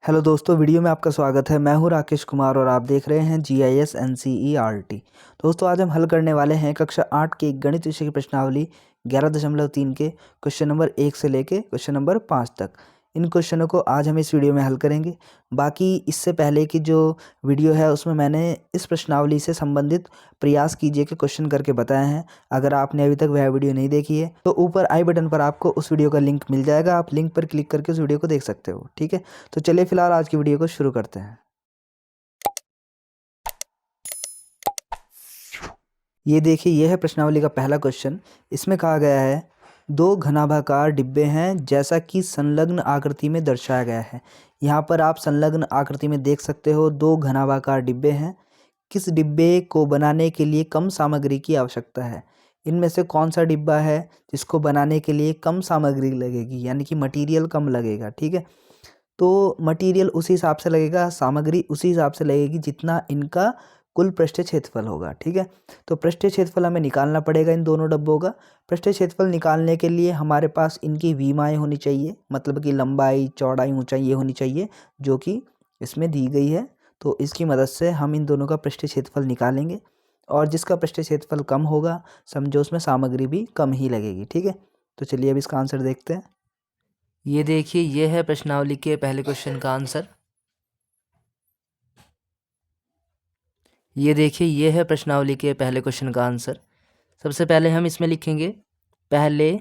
Hello दोस्तों, video में आपका स्वागत है। मैं हूं राकेश कुमार और आप देख रहे हैं GIS NCERT। दोस्तों, आज हम हल करने वाले हैं कक्षा 8 के गणित विषय की प्रश्नावली 11.3 के क्वेश्चन नंबर 1 से लेके क्वेश्चन नंबर 5 तक। इन क्वेश्चनों को आज हम इस वीडियो में हल करेंगे। बाकी इससे पहले की जो वीडियो है उसमें मैंने इस प्रश्नावली से संबंधित प्रयास कीजिए के क्वेश्चन करके बताए हैं। अगर आपने अभी तक वह वीडियो नहीं देखी है तो ऊपर आई बटन पर आपको उस वीडियो का लिंक मिल जाएगा। आप लिंक पर क्लिक करके उस वीडियो को देख सकते हो। ठीक है, तो चलिए फिलहाल आज की वीडियो को शुरू करते हैं। ये देखिए, यह है प्रश्नावली का पहला क्वेश्चन। इसमें कहा गया है दो घनाभाकार डिब्बे हैं जैसा कि संलग्न आकृति में दर्शाया गया है। यहाँ पर आप संलग्न आकृति में देख सकते हो दो घनाभाकार डिब्बे हैं। किस डिब्बे को बनाने के लिए कम सामग्री की आवश्यकता है? इनमें से कौन सा डिब्बा है जिसको बनाने के लिए कम सामग्री लगेगी, यानी कि मटेरियल कम लगेगा। ठीक है, तो मटेरियल उसी हिसाब से लगेगा, सामग्री उसी हिसाब से लगेगी जितना इनका कुल पृष्ठीय क्षेत्रफल होगा। ठीक है, तो पृष्ठीय क्षेत्रफल हमें निकालना पड़ेगा इन दोनों डब्बों का। पृष्ठीय क्षेत्रफल निकालने के लिए हमारे पास इनकी विमाएँ होनी चाहिए, मतलब कि लंबाई, चौड़ाई, ऊंचाई ये होनी चाहिए जो कि इसमें दी गई है। तो इसकी मदद से हम इन दोनों का पृष्ठीय क्षेत्रफल निकालेंगे और जिसका पृष्ठीय क्षेत्रफल कम होगा समझो उसमें सामग्री भी कम ही लगेगी। ठीक है, तो चलिए अब इसका आंसर देखते हैं। ये देखिए, ये है प्रश्नावली के पहले क्वेश्चन का आंसर। ये देखिए, ये है प्रश्नावली के पहले क्वेश्चन का आंसर। सबसे पहले हम इसमें लिखेंगे पहले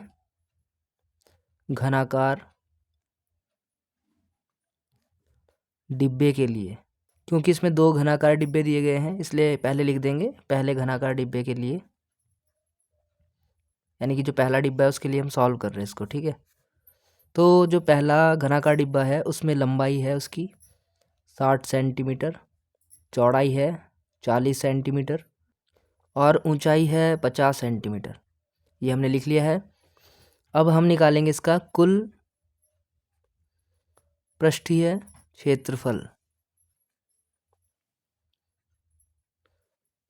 घनाकार डिब्बे के लिए, क्योंकि इसमें दो घनाकार डिब्बे दिए गए हैं इसलिए पहले लिख देंगे पहले घनाकार डिब्बे के लिए, यानी कि जो पहला डिब्बा है उसके लिए हम सॉल्व कर रहे हैं इसको। ठीक है, तो जो पहला घनाकार डिब्बा है उसमें लंबाई है उसकी 60 सेंटीमीटर, चौड़ाई है 40 सेंटीमीटर और ऊंचाई है 50 सेंटीमीटर। ये हमने लिख लिया है। अब हम निकालेंगे इसका कुल पृष्ठीय क्षेत्रफल,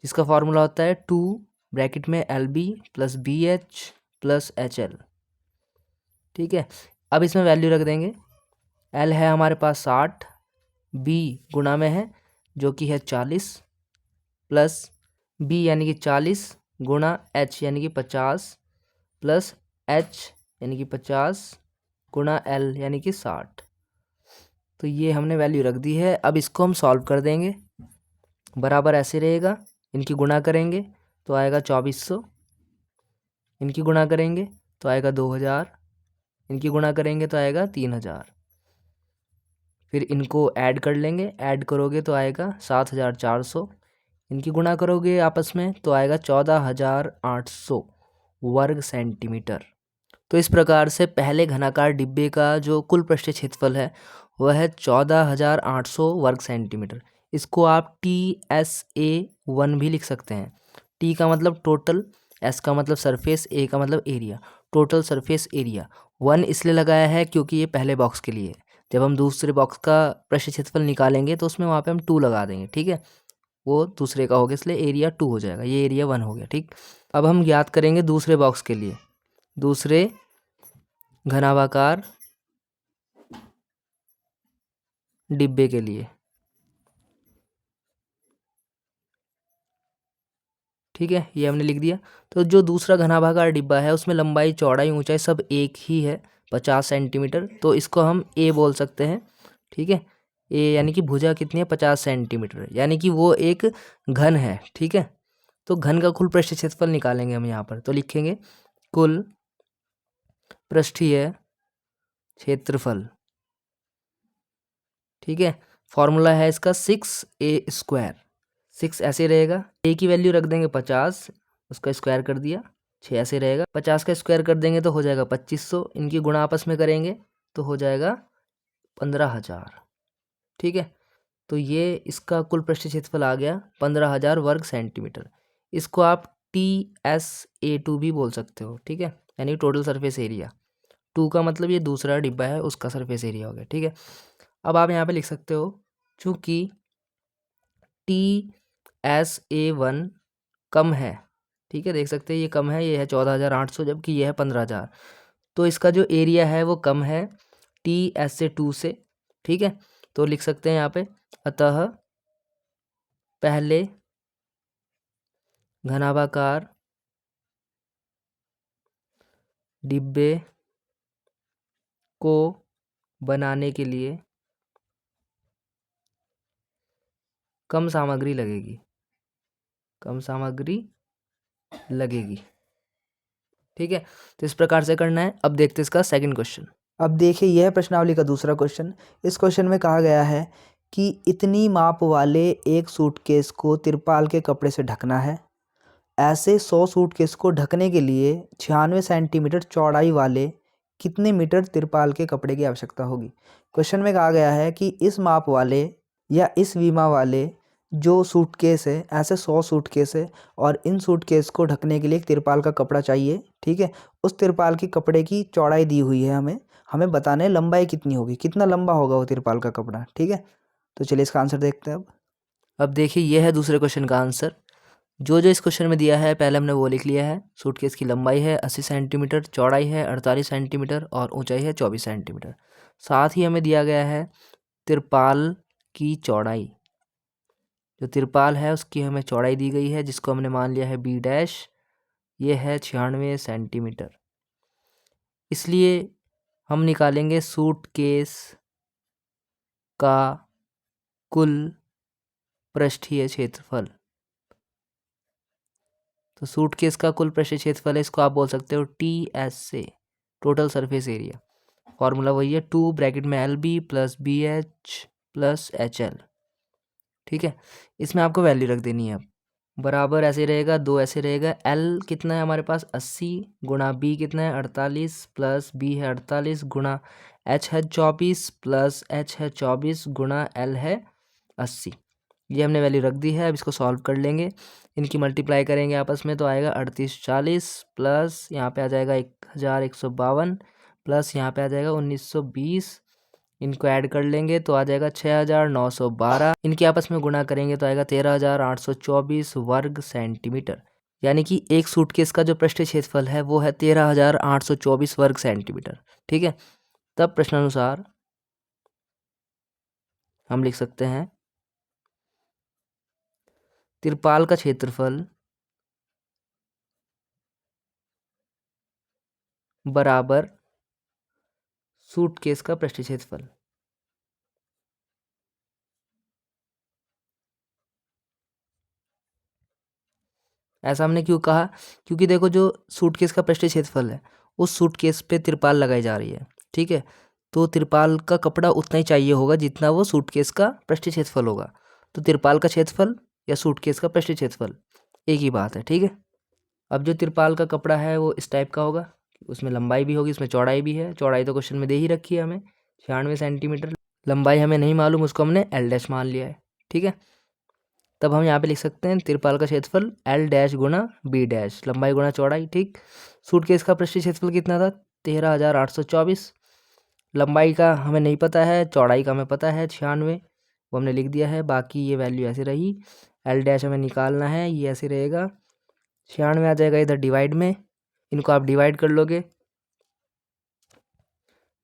जिसका फॉर्मूला होता है 2 ब्रैकेट में LB + BH + HL। ठीक है, अब इसमें वैल्यू रख देंगे। L है हमारे पास 60, B गुणा में है जो कि है 40 प्लस B यानी कि 40 गुणा H यानी कि 50 प्लस H यानी कि 50 गुणा L यानी कि 60। तो ये हमने वैल्यू रख दी है। अब इसको हम सॉल्व कर देंगे। बराबर ऐसे रहेगा, इनकी गुणा करेंगे तो आएगा 2400, इनकी गुणा करेंगे तो आएगा 2000, इनकी गुणा करेंगे तो आएगा 3000। फिर इनको ऐड कर लेंगे, ऐड करोगे तो आएगा 7400, इनकी गुणा करोगे आपस में तो आएगा 14800 वर्ग सेंटीमीटर। तो इस प्रकार से पहले घनाकार डिब्बे का जो कुल पृष्ठीय क्षेत्रफल है वह है 14800 वर्ग सेंटीमीटर। इसको आप TSA1 भी लिख सकते हैं। T का मतलब टोटल, S का मतलब सरफेस, A का मतलब एरिया, टोटल सरफेस एरिया। 1 इसलिए लगाया है क्योंकि ये पहले बॉक्स के लिए है। जब हम दूसरे बॉक्स का पृष्ठीय क्षेत्रफल निकालेंगे तो उसमें वहाँ पे हम 2 लगा देंगे। ठीक है, वो दूसरे का हो गया इसलिए एरिया 2 हो जाएगा, ये एरिया 1 हो गया। ठीक, अब हम ज्ञात करेंगे दूसरे बॉक्स के लिए, दूसरे घनाभाकार डिब्बे के लिए। ठीक है, ये हमने लिख दिया। तो जो दूसरा घनाभाकार डिब्बा है उसमें लंबाई, चौड़ाई, ऊंचाई सब एक ही है 50 सेंटीमीटर, तो इसको हम A बोल सकते हैं। ठीक है, A यानी कि भुजा कितनी है 50 सेंटीमीटर, यानी कि वो एक घन है। ठीक है, तो घन का कुल पृष्ठीय क्षेत्रफल निकालेंगे हम यहाँ पर, तो लिखेंगे कुल पृष्ठीय क्षेत्रफल। ठीक है, फॉर्मूला है इसका 6A²। 6 ऐसे रहेगा, A की वैल्यू रख देंगे 50, उसका स्क्वायर कर दिया, 6 ऐसे रहेगा। 50 का स्क्वायर कर देंगे तो हो जाएगा 2500, इनकी गुणा आपस में करेंगे तो हो जाएगा 15000। ठीक है, तो ये इसका कुल पृष्ठीय क्षेत्रफल आ गया 15000 वर्ग सेंटीमीटर। इसको आप TSA2 भी बोल सकते हो। ठीक है, यानी टोटल सरफेस एरिया। 2 का मतलब ये दूसरा डिब्बा है उसका सरफेस एरिया हो गया। ठीक है, अब आप यहाँ पे लिख सकते हो चूँकि TSA1 कम है। ठीक है, देख सकते हैं ये कम है, ये है 14800 जबकि ये है 15000, तो इसका जो एरिया है वो कम है TSA2 से। ठीक है, तो लिख सकते हैं यहाँ पे, अतः पहले घनाभाकार डिब्बे को बनाने के लिए कम सामग्री लगेगी, कम सामग्री लगेगी। ठीक है, तो इस प्रकार से करना है। अब देखते हैं इसका सेकंड क्वेश्चन। अब देखिए, यह प्रश्नावली का दूसरा क्वेश्चन। इस क्वेश्चन में कहा गया है कि इतनी माप वाले एक सूटकेस को तिरपाल के कपड़े से ढकना है। ऐसे 100 सूटकेस को ढकने के लिए 96 सेंटीमीटर चौड़ाई वाले कितने मीटर तिरपाल के कपड़े की आवश्यकता होगी। क्वेश्चन में कहा गया है कि इस माप वाले या इस विमा वाले जो सूटकेस है, ऐसे 100 सूटकेस है और इन सूटकेस को ढकने के लिए एक तिरपाल का कपड़ा चाहिए। ठीक है, उस तिरपाल के कपड़े की चौड़ाई दी हुई है, हमें बताना है लंबाई कितनी होगी, कितना लंबा होगा वो तिरपाल का कपड़ा। ठीक है, तो चलिए इसका आंसर देखते हैं। अब देखिए, यह है दूसरे क्वेश्चन का आंसर। जो इस क्वेश्चन में दिया है पहले हमने वो लिख लिया है। सूटकेस की लंबाई है 80 सेंटीमीटर, चौड़ाई है 48 सेंटीमीटर और ऊंचाई है 24 सेंटीमीटर। साथ ही हमें दिया गया है तिरपाल की चौड़ाई। जो तिरपाल है उसकी हमें चौड़ाई दी गई है, जिसको हमने मान लिया है बी डैश। ये है 96 सेंटीमीटर। इसलिए हम निकालेंगे सूटकेस का कुल पृष्ठीय क्षेत्रफल। तो सूटकेस का कुल पृष्ठीय क्षेत्रफल है, इसको आप बोल सकते हो TS से, टोटल सरफेस एरिया। फॉर्मूला वही है 2 ब्रैकेट में LB plus BH plus HL। ठीक है, इसमें आपको वैल्यू रख देनी है। अब बराबर ऐसे रहेगा, 2 ऐसे रहेगा। L कितना है हमारे पास 80 गुणा B कितना है 48 प्लस B है 48 गुणा H है 24 प्लस H है 24 गुणा L है 80। ये हमने वैल्यू रख दी है। अब इसको सॉल्व कर लेंगे, इनकी मल्टीप्लाई करेंगे आपस में, तो आएगा 38 40 प्लस यहाँ पे आ जाएगा 1152 प्लस यहाँ पे आ जाएगा 1920। इनको ऐड कर लेंगे तो आ जाएगा 6912। इनके आपस में गुणा करेंगे तो आएगा 13824 वर्ग सेंटीमीटर। यानी कि एक सूटकेस का जो पृष्ठीय क्षेत्रफल है वो है 13824 वर्ग सेंटीमीटर। ठीक है, तब प्रश्नानुसार हम लिख सकते हैं तिरपाल का क्षेत्रफल बराबर सूटकेस का पृष्ठीय क्षेत्रफल। ऐसा हमने क्यों कहा, क्योंकि देखो जो सूटकेस का पृष्ठीय क्षेत्रफल है उस सूटकेस पे तिरपाल लगाई जा रही है। ठीक है, तो तिरपाल का कपड़ा उतना ही चाहिए होगा जितना वो सूटकेस का पृष्ठीय क्षेत्रफल होगा। तो तिरपाल का क्षेत्रफल या सूटकेस का पृष्ठीय क्षेत्रफल एक ही बात है। ठीक है, अब जो तिरपाल का कपड़ा है वो इस टाइप का होगा, उसमें लंबाई भी होगी, उसमें चौड़ाई भी है। चौड़ाई तो क्वेश्चन में दे ही रखी है हमें 96 सेंटीमीटर। लंबाई हमें नहीं मालूम, उसको हमने L डैश मान लिया है। ठीक है, तब हम यहाँ पे लिख सकते हैं तिरपाल का क्षेत्रफल L डैश गुणा B डैश, लंबाई गुणा चौड़ाई। ठीक, सूटकेस का पृष्ठीय क्षेत्रफल कितना था 13824। लंबाई का हमें नहीं पता है, चौड़ाई का हमें पता है 96, वो हमने लिख दिया है। बाकी ये वैल्यू ऐसे रही। L डैश हमें निकालना है, ये ऐसे रहेगा 96 आ जाएगा इधर डिवाइड में, इनको आप डिवाइड कर लोगे।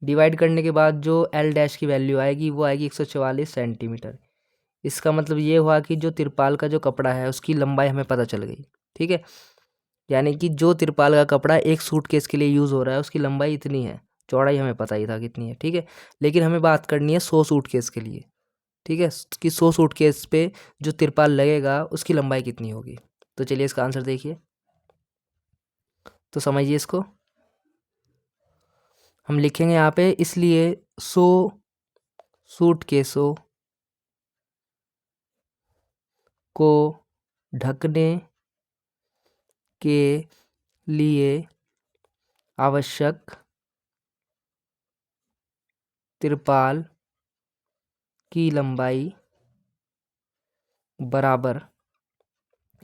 डिवाइड करने के बाद जो L डैश की वैल्यू आएगी वो आएगी 144 सेंटीमीटर। इसका मतलब ये हुआ कि जो तिरपाल का जो कपड़ा है उसकी लंबाई हमें पता चल गई। ठीक है, यानी कि जो तिरपाल का कपड़ा एक सूटकेस के लिए यूज़ हो रहा है उसकी लंबाई इतनी है, चौड़ाई हमें पता ही था कितनी है। ठीक है, लेकिन हमें बात करनी है 100 सूटकेस के लिए। ठीक है, कि 100 सूटकेस पे जो तिरपाल लगेगा उसकी लंबाई कितनी होगी। तो चलिए इसका आंसर देखिए, तो समझिए इसको। हम लिखेंगे यहाँ पे, इसलिए 100 सूटकेसों को ढकने के लिए आवश्यक तिरपाल की लंबाई बराबर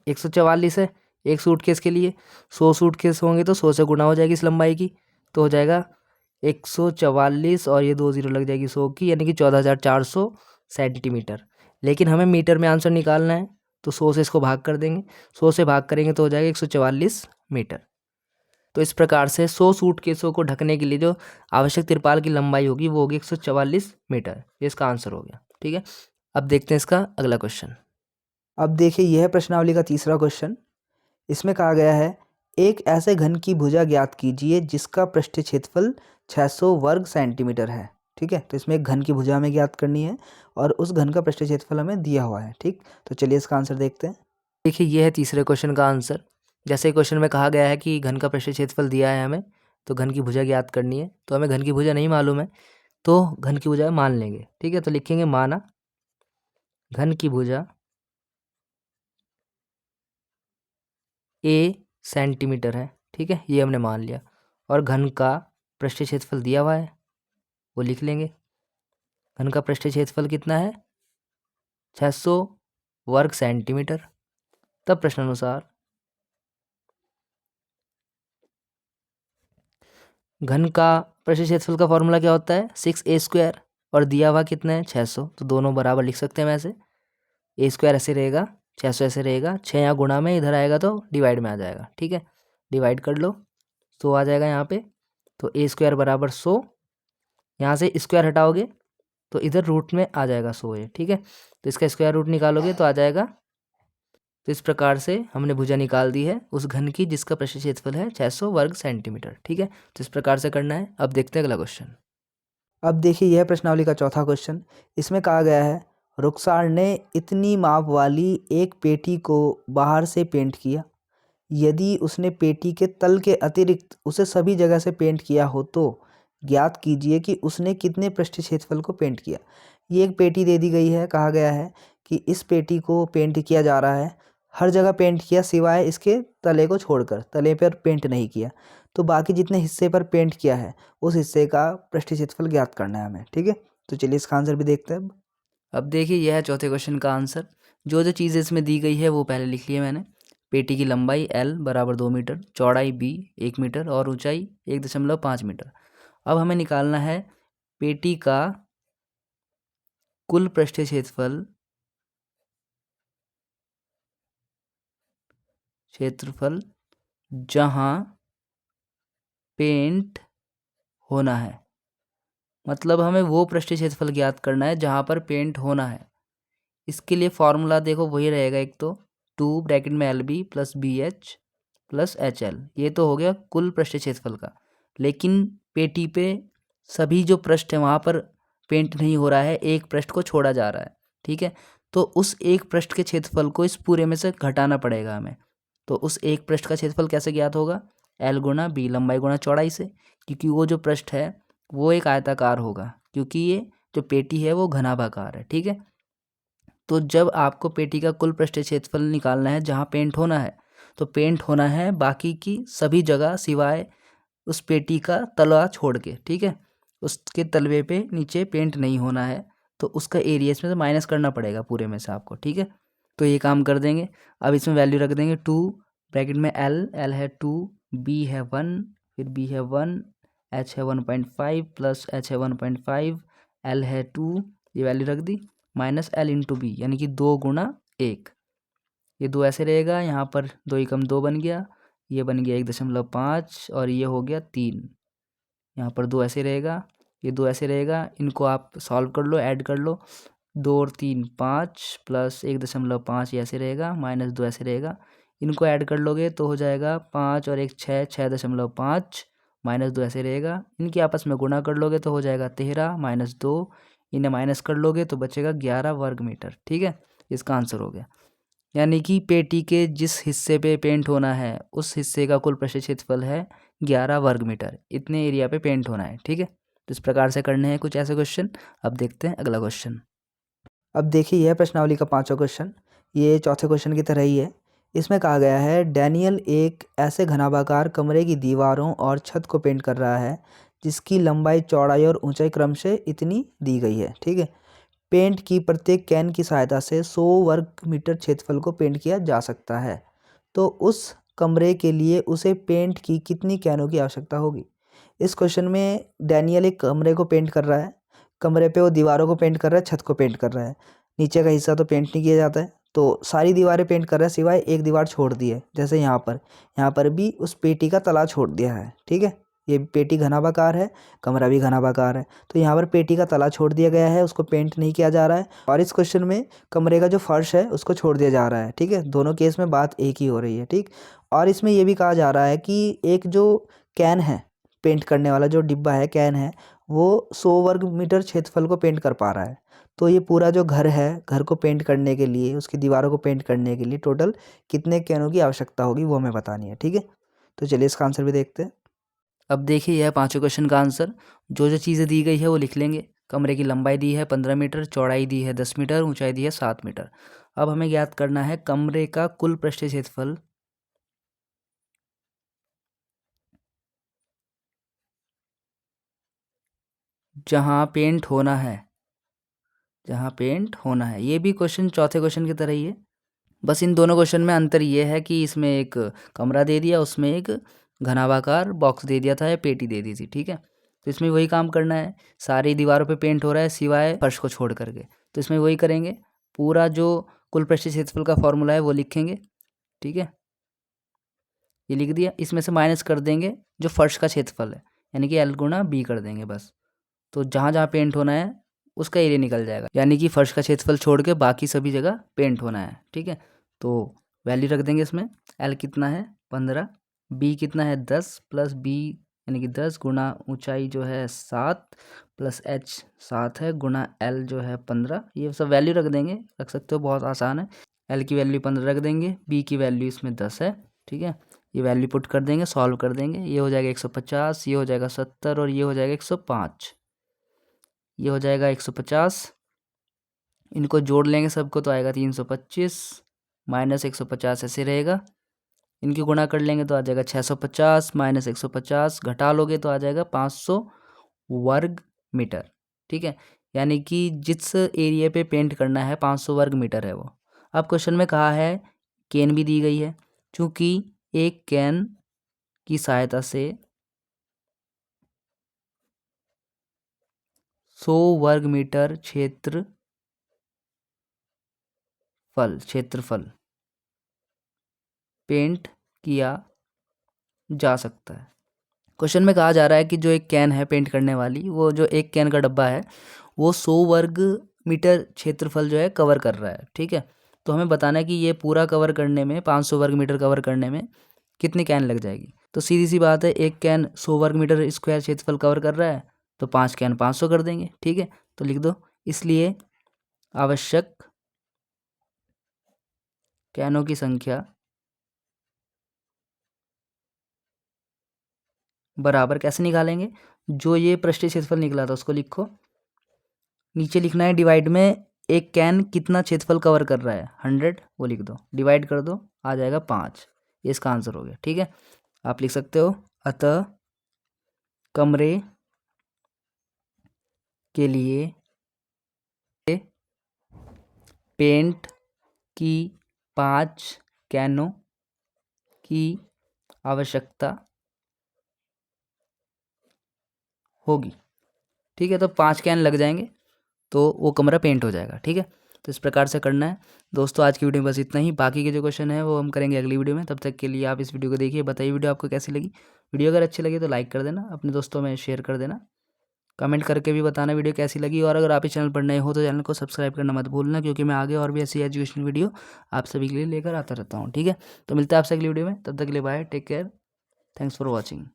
144 है एक सूटकेस के लिए। 100 सूटकेस होंगे तो 100 से गुणा हो जाएगी इस लंबाई की, तो हो जाएगा 144 और ये 2 जीरो लग जाएगी 100 की, यानी कि 14400 सेंटीमीटर। लेकिन हमें मीटर में आंसर निकालना है, तो 100 से इसको भाग कर देंगे। 100 से भाग करेंगे तो हो जाएगा 144 मीटर। तो इस प्रकार से 100 सूटकेसों को ढकने के लिए जो आवश्यक तिरपाल की लंबाई होगी वो होगी 144 मीटर। ये इसका आंसर हो गया। ठीक है, अब देखते हैं इसका अगला क्वेश्चन। अब देखिए यह प्रश्नावली का तीसरा क्वेश्चन। इसमें कहा गया है एक ऐसे घन की भुजा ज्ञात कीजिए जिसका पृष्ठीय क्षेत्रफल 600 वर्ग सेंटीमीटर है। ठीक है, तो इसमें एक घन की भुजा हमें ज्ञात करनी है और उस घन का पृष्ठीय क्षेत्रफल हमें दिया हुआ है। ठीक, तो चलिए इसका आंसर देखते हैं। देखिए यह है तीसरे क्वेश्चन का आंसर। जैसे क्वेश्चन में कहा गया है कि घन का पृष्ठीय क्षेत्रफल दिया है हमें, तो घन की भुजा ज्ञात करनी है। तो हमें घन की भुजा नहीं मालूम है, तो घन की भुजा मान लेंगे। ठीक है, तो लिखेंगे माना घन की भुजा ए सेंटीमीटर है। ठीक है, ये हमने मान लिया। और घन का पृष्ठीय क्षेत्रफल दिया हुआ है, वो लिख लेंगे। घन का पृष्ठीय क्षेत्रफल कितना है? 600 वर्ग सेंटीमीटर। तब प्रश्नानुसार घन का पृष्ठीय क्षेत्रफल का फॉर्मूला क्या होता है? 6a² और दिया हुआ कितना है? 600। तो दोनों बराबर लिख सकते हैं वैसे। a² ऐसे रहेगा, 600 ऐसे रहेगा, 6 यहाँ गुणा में इधर आएगा तो डिवाइड में आ जाएगा। ठीक है, डिवाइड कर लो, 100 आ जाएगा यहाँ पे। तो a² बराबर 100, यहाँ से स्क्वायर हटाओगे तो इधर रूट में आ जाएगा 100 है। ठीक है, तो इसका स्क्वायर रूट निकालोगे तो आ जाएगा। तो इस प्रकार से हमने भुजा निकाल दी है उस घन की जिसका पृष्ठीय क्षेत्रफल है 600 वर्ग सेंटीमीटर। ठीक है, तो इस प्रकार से करना है। अब देखते हैं अगला क्वेश्चन। अब देखिए यह प्रश्नावली का चौथा क्वेश्चन। इसमें कहा गया है रुखसार ने इतनी माप वाली एक पेटी को बाहर से पेंट किया। यदि उसने पेटी के तल के अतिरिक्त उसे सभी जगह से पेंट किया हो तो ज्ञात कीजिए कि उसने कितने पृष्ठीय क्षेत्रफल को पेंट किया। ये एक पेटी दे दी गई है, कहा गया है कि इस पेटी को पेंट किया जा रहा है, हर जगह पेंट किया सिवाय इसके तले को छोड़कर, तले पर पेंट नहीं किया। तो बाकी जितने हिस्से पर पेंट किया है उस हिस्से का पृष्ठीय क्षेत्रफल ज्ञात करना है हमें। ठीक है, तो चलिए इसका आंसर भी देखते हैं। अब देखिए यह है चौथे क्वेश्चन का आंसर। जो जो चीज़ें इसमें दी गई है वो पहले लिख लिया मैंने। पेटी की लंबाई L बराबर 2 मीटर, चौड़ाई B 1 मीटर और ऊंचाई 1.5 मीटर। अब हमें निकालना है पेटी का कुल पृष्ठीय क्षेत्रफल जहां पेंट होना है। मतलब हमें वो पृष्ठीय क्षेत्रफल ज्ञात करना है जहां पर पेंट होना है। इसके लिए फॉर्मूला देखो वही रहेगा, एक तो 2 ब्रैकेट में LB plus BH plus HL। ये तो हो गया कुल पृष्ठीय क्षेत्रफल का। लेकिन पेटी पे सभी जो पृष्ठ है वहाँ पर पेंट नहीं हो रहा है, एक पृष्ठ को छोड़ा जा रहा है। ठीक है, तो उस एक पृष्ठ के क्षेत्रफल को इस पूरे में से घटाना पड़ेगा हमें। तो उस एक पृष्ठ का क्षेत्रफल कैसे ज्ञात होगा? L गुणा B, लंबाई गुणा चौड़ाई से, क्योंकि वो जो पृष्ठ है वो एक आयताकार होगा, क्योंकि ये जो पेटी है वो घनाभाकार है। ठीक है, तो जब आपको पेटी का कुल पृष्ठीय क्षेत्रफल निकालना है जहाँ पेंट होना है, तो पेंट होना है बाकी की सभी जगह सिवाय उस पेटी का तलवा छोड़ के। ठीक है, उसके तलवे पे नीचे पेंट नहीं होना है, तो उसका एरिया इसमें से माइनस करना पड़ेगा पूरे में से आपको। ठीक है, तो ये काम कर देंगे। अब इसमें वैल्यू रख देंगे 2 ब्रैकेट में L है 2, B है 1, फिर B है 1, H है 1.5 प्लस H है 1.5, L है 2, ये वैल्यू रख दी, माइनस L इंटू B, यानी कि 2 गुणा 1। ये 2 ऐसे रहेगा, यहाँ पर 2 एकम 2 बन गया, ये बन गया 1.5 और ये हो गया 3। यहाँ पर 2 ऐसे रहेगा, ये 2 ऐसे रहेगा। इनको आप सॉल्व कर लो, ऐड कर लो। 2 और 3 5 प्लस 1.5 ये ऐसे रहेगा, माइनस 2 ऐसे रहेगा। इनको ऐड कर लोगे तो हो जाएगा 5 और 1 6, 6.5 माइनस 2 ऐसे रहेगा। इनकी आपस में गुणा कर लोगे तो हो जाएगा 13 माइनस 2, इन्हें माइनस कर लोगे तो बचेगा 11 वर्ग मीटर। ठीक है, इसका आंसर हो गया। यानी कि पेटी के जिस हिस्से पे पेंट होना है उस हिस्से का कुल पृष्ठीय क्षेत्रफल है 11 वर्ग मीटर। इतने एरिया पे पेंट होना है। ठीक है, तो इस प्रकार से करने हैं कुछ ऐसे क्वेश्चन। अब देखते हैं अगला क्वेश्चन। अब देखिए यह प्रश्नावली का पांचवा क्वेश्चन, ये चौथे क्वेश्चन की तरह ही है। इसमें कहा गया है डैनियल एक ऐसे घनाभाकार कमरे की दीवारों और छत को पेंट कर रहा है जिसकी लंबाई, चौड़ाई और ऊंचाई क्रमशः इतनी दी गई है। ठीक है, पेंट की प्रत्येक कैन की सहायता से 100 वर्ग मीटर क्षेत्रफल को पेंट किया जा सकता है। तो उस कमरे के लिए उसे पेंट की कितनी कैनों की आवश्यकता होगी। इस क्वेश्चन में डैनियल एक कमरे को पेंट कर रहा है, कमरे पे वो दीवारों को पेंट कर रहा है, छत को पेंट कर रहा है। नीचे का हिस्सा तो पेंट नहीं किया जाता है, तो सारी दीवारें पेंट कर रहा है सिवाय एक दीवार छोड़ दी है, जैसे यहाँ पर भी उस पेटी का तला छोड़ दिया है। ठीक है, ये पेटी घनाभाकार है, कमरा भी घनाभाकार है, तो यहाँ पर पेटी का तला छोड़ दिया गया है, उसको पेंट नहीं किया जा रहा है। और इस क्वेश्चन में कमरे का जो फर्श है उसको छोड़ दिया जा रहा है। ठीक है, दोनों केस में बात एक ही हो रही है। ठीक, और इसमें ये भी कहा जा रहा है कि एक जो कैन है, पेंट करने वाला जो डिब्बा है, कैन है, वो 100 वर्ग मीटर क्षेत्रफल को पेंट कर पा रहा है। तो ये पूरा जो घर है, घर को पेंट करने के लिए, उसकी दीवारों को पेंट करने के लिए टोटल कितने कैनों की आवश्यकता होगी वो हमें बतानी है। ठीक है, तो चलिए इसका आंसर भी देखते हैं। अब देखिए यह पांचों क्वेश्चन का आंसर। जो जो चीज़ें दी गई है वो लिख लेंगे। कमरे की लंबाई दी है 15 मीटर, चौड़ाई दी है 10 मीटर, ऊंचाई दी है 7 मीटर। अब हमें ज्ञात करना है कमरे का कुल पृष्ठीय क्षेत्रफल जहाँ पेंट होना है, जहाँ पेंट होना है। ये भी क्वेश्चन चौथे क्वेश्चन की तरह ही है, बस इन दोनों क्वेश्चन में अंतर ये है कि इसमें एक कमरा दे दिया, उसमें एक घनाभाकार बॉक्स दे दिया था या पेटी दे दी थी। ठीक है, तो इसमें वही काम करना है। सारी दीवारों पे पेंट हो रहा है सिवाय फर्श को छोड़ करके, तो इसमें वही करेंगे। पूरा जो कुल पृष्ठीय क्षेत्रफल का फॉर्मूला है वो लिखेंगे। ठीक है, ये लिख दिया। इसमें से माइनस कर देंगे जो फर्श का क्षेत्रफल है, यानी कि L गुणा B कर देंगे बस। तो जहाँ जहाँ पेंट होना है उसका एरिया निकल जाएगा, यानी कि फर्श का क्षेत्रफल छोड़ के बाकी सभी जगह पेंट होना है। ठीक है, तो वैल्यू रख देंगे इसमें। L कितना है 15, B कितना है 10 प्लस B यानी कि 10 गुना ऊंचाई जो है 7 प्लस H 7 है गुना L जो है 15। ये सब वैल्यू रख देंगे, रख सकते हो, बहुत आसान है। L की वैल्यू 15 रख देंगे, B की वैल्यू इसमें 10 है। ठीक है, ये वैल्यू पुट कर देंगे, सॉल्व कर देंगे। ये हो जाएगा 150, ये हो जाएगा 70 और ये हो जाएगा 105। ये हो जाएगा 150, इनको जोड़ लेंगे सबको तो आएगा 325 माइनस 150 ऐसे रहेगा। इनकी गुणा कर लेंगे तो आ जाएगा 650 माइनस 150, घटा लोगे तो आ जाएगा 500 वर्ग मीटर। ठीक है, यानी कि जिस एरिया पे पेंट करना है 500 वर्ग मीटर है वो। अब क्वेश्चन में कहा है कैन भी दी गई है, चूँकि एक कैन की सहायता से 100 वर्ग मीटर क्षेत्रफल पेंट किया जा सकता है। क्वेश्चन में कहा जा रहा है कि जो एक कैन है पेंट करने वाली, वो जो एक कैन का डब्बा है वो 100 वर्ग मीटर क्षेत्रफल जो है कवर कर रहा है। ठीक है, तो हमें बताना है कि ये पूरा कवर करने में 500 वर्ग मीटर कवर करने में कितनी कैन लग जाएगी। तो सीधी सी बात है, एक कैन 100 वर्ग मीटर स्क्वायर क्षेत्रफल कवर कर रहा है, तो 5 कैन 500 कर देंगे। ठीक है, तो लिख दो, इसलिए आवश्यक कैनों की संख्या बराबर कैसे निकालेंगे। जो ये पृष्ठीय क्षेत्रफल निकला था उसको लिखो, नीचे लिखना है डिवाइड में एक कैन कितना क्षेत्रफल कवर कर रहा है 100, वो लिख दो, डिवाइड कर दो, आ जाएगा 5। ये इसका आंसर हो गया। ठीक है, आप लिख सकते हो, अतः कमरे के लिए पेंट की 5 कैनों की आवश्यकता होगी। ठीक है, तो 5 कैन लग जाएंगे तो वो कमरा पेंट हो जाएगा। ठीक है, तो इस प्रकार से करना है दोस्तों। आज की वीडियो में बस इतना ही, बाकी के जो क्वेश्चन है वो हम करेंगे अगली वीडियो में। तब तक के लिए आप इस वीडियो को देखिए, बताइए वीडियो आपको कैसी लगी। वीडियो अगर अच्छी लगी तो लाइक कर देना, अपने दोस्तों में शेयर कर देना, कमेंट करके भी बताना वीडियो कैसी लगी। और अगर आप इस चैनल पर नए हो तो चैनल को सब्सक्राइब करना मत भूलना, क्योंकि मैं आगे और भी ऐसी एजुकेशनल वीडियो आप सभी के लिए लेकर आता रहता हूँ। ठीक है, तो मिलते हैं आपसे अगली वीडियो में, तब तक के लिए bye, take care, thanks for watching.